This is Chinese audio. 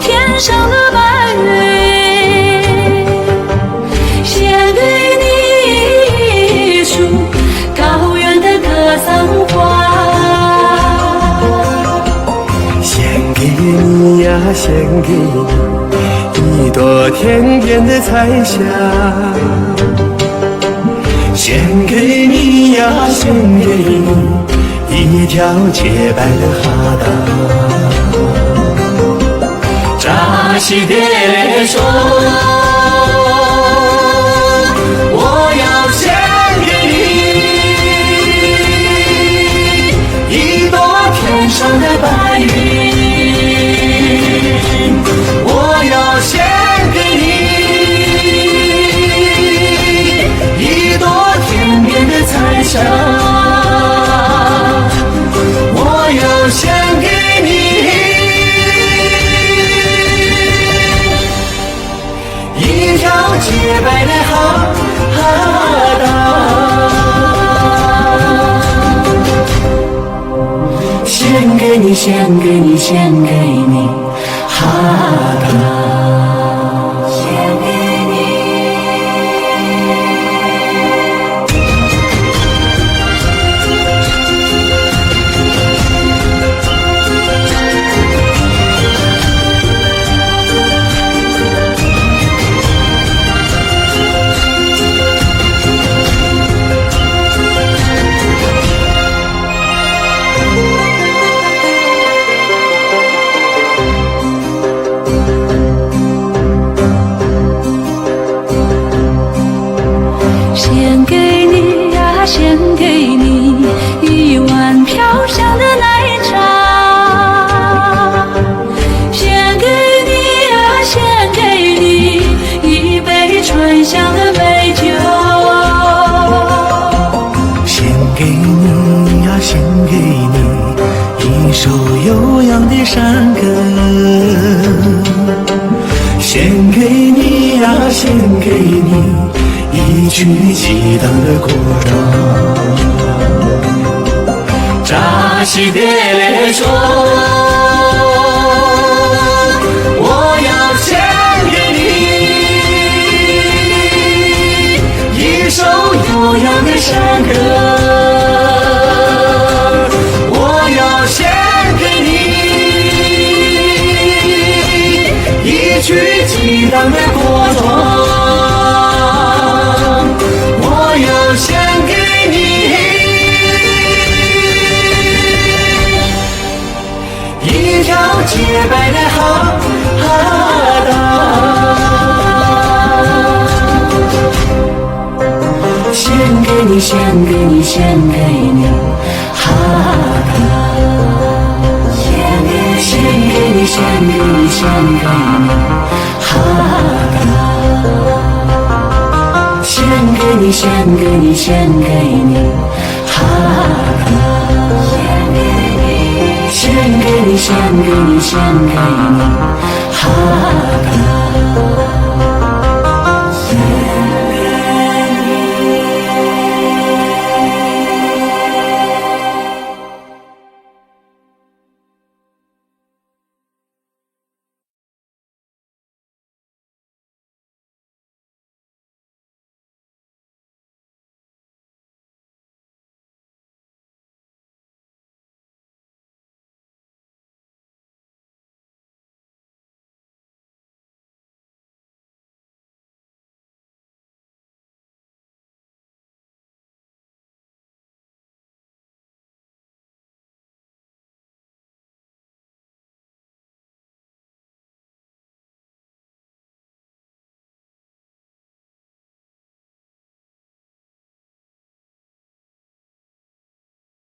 天上的白云，献给你一束高原的格桑花，献给你呀，献给你一朵甜甜的彩霞，献给你呀，献给你一条洁白的哈达。扎西爹说，我要献给你一朵天上的白云，我要献给你一朵天边的彩霞，我要献给你一条洁白的哈达，献给你，献给你，献给你哈达，献给你。献给你呀，献给你一碗飘香的奶茶，献给你呀，献给你一杯醇香的美酒，献给你呀，献给你一首悠扬的山歌，献给你呀，献给你一曲激荡的歌谣。扎西爹说，我要献给你一首悠扬的山歌，我要献给你一曲激荡的歌谣，我要献给你一条洁白的哈达，献给你，献给你，献给你哈达，献给你，献给你，献给你哈达，献给你，献给你，献给你哈达，献给你，献给你，献给你哈达。